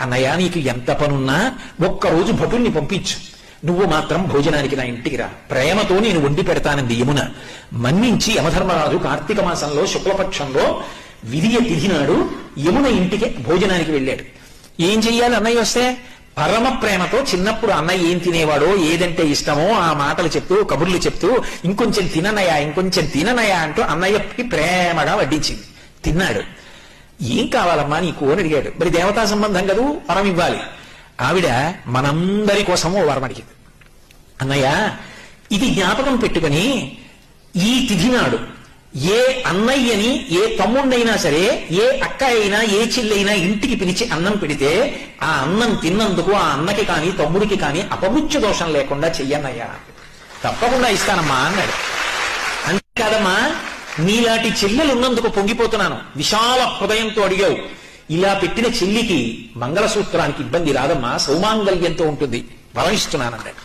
అన్నయ్య నీకు ఎంత పనున్నా ఒక్కరోజు భటుల్ని పంపించు, నువ్వు మాత్రం భోజనానికి నా ఇంటికి రా, ప్రేమతో నేను వండి పెడతానంది యమున. మన్నించి యమధర్మరాజు కార్తీక మాసంలో శుక్లపక్షంలో విధియ తిథి నాడు యమున ఇంటికి భోజనానికి వెళ్ళాడు. ఏం చెయ్యాలి అన్నయ్య వస్తే? పరమ ప్రేమతో చిన్నప్పుడు అన్నయ్య ఏం తినేవాడో, ఏదంటే ఇష్టమో ఆ మాటలు చెప్తూ కబుర్లు చెప్తూ ఇంకొంచెం తిననయా అంటూ అన్నయ్యకి ప్రేమగా వడ్డించింది. తిన్నాడు. ఏం కావాలమ్మా నీకు అని అడిగాడు. మరి దేవతా సంబంధం కదూ, వరం ఇవ్వాలి. ఆవిడ మనందరి కోసమో వరం అడిగింది. అన్నయ్య ఇది జ్ఞాపకం పెట్టుకుని ఈ తిథి నాడు ఏ అన్నయ్యని, ఏ తమ్ముణ్ణైనా సరే, ఏ అక్క అయినా, ఏ చెల్లైనా ఇంటికి పిలిచి అన్నం పెడితే ఆ అన్నం తిన్నందుకు ఆ అన్నకి కానీ తమ్ముడికి కానీ అపముత్య దోషం లేకుండా చెయ్యన్నయ్యా. తప్పకుండా ఇస్తానమ్మా అన్నాడు. అంతేకాదమ్మా, నీలాంటి చెల్లెలు ఉన్నందుకు పొంగిపోతున్నాను, విశాల హృదయంతో అడిగావు. ఇలా పెట్టిన చెల్లికి మంగళసూత్రానికి ఇబ్బంది రాదమ్మా, సౌమాంగల్యంతో ఉంటుంది, వరం ఇస్తున్నానన్నాడు.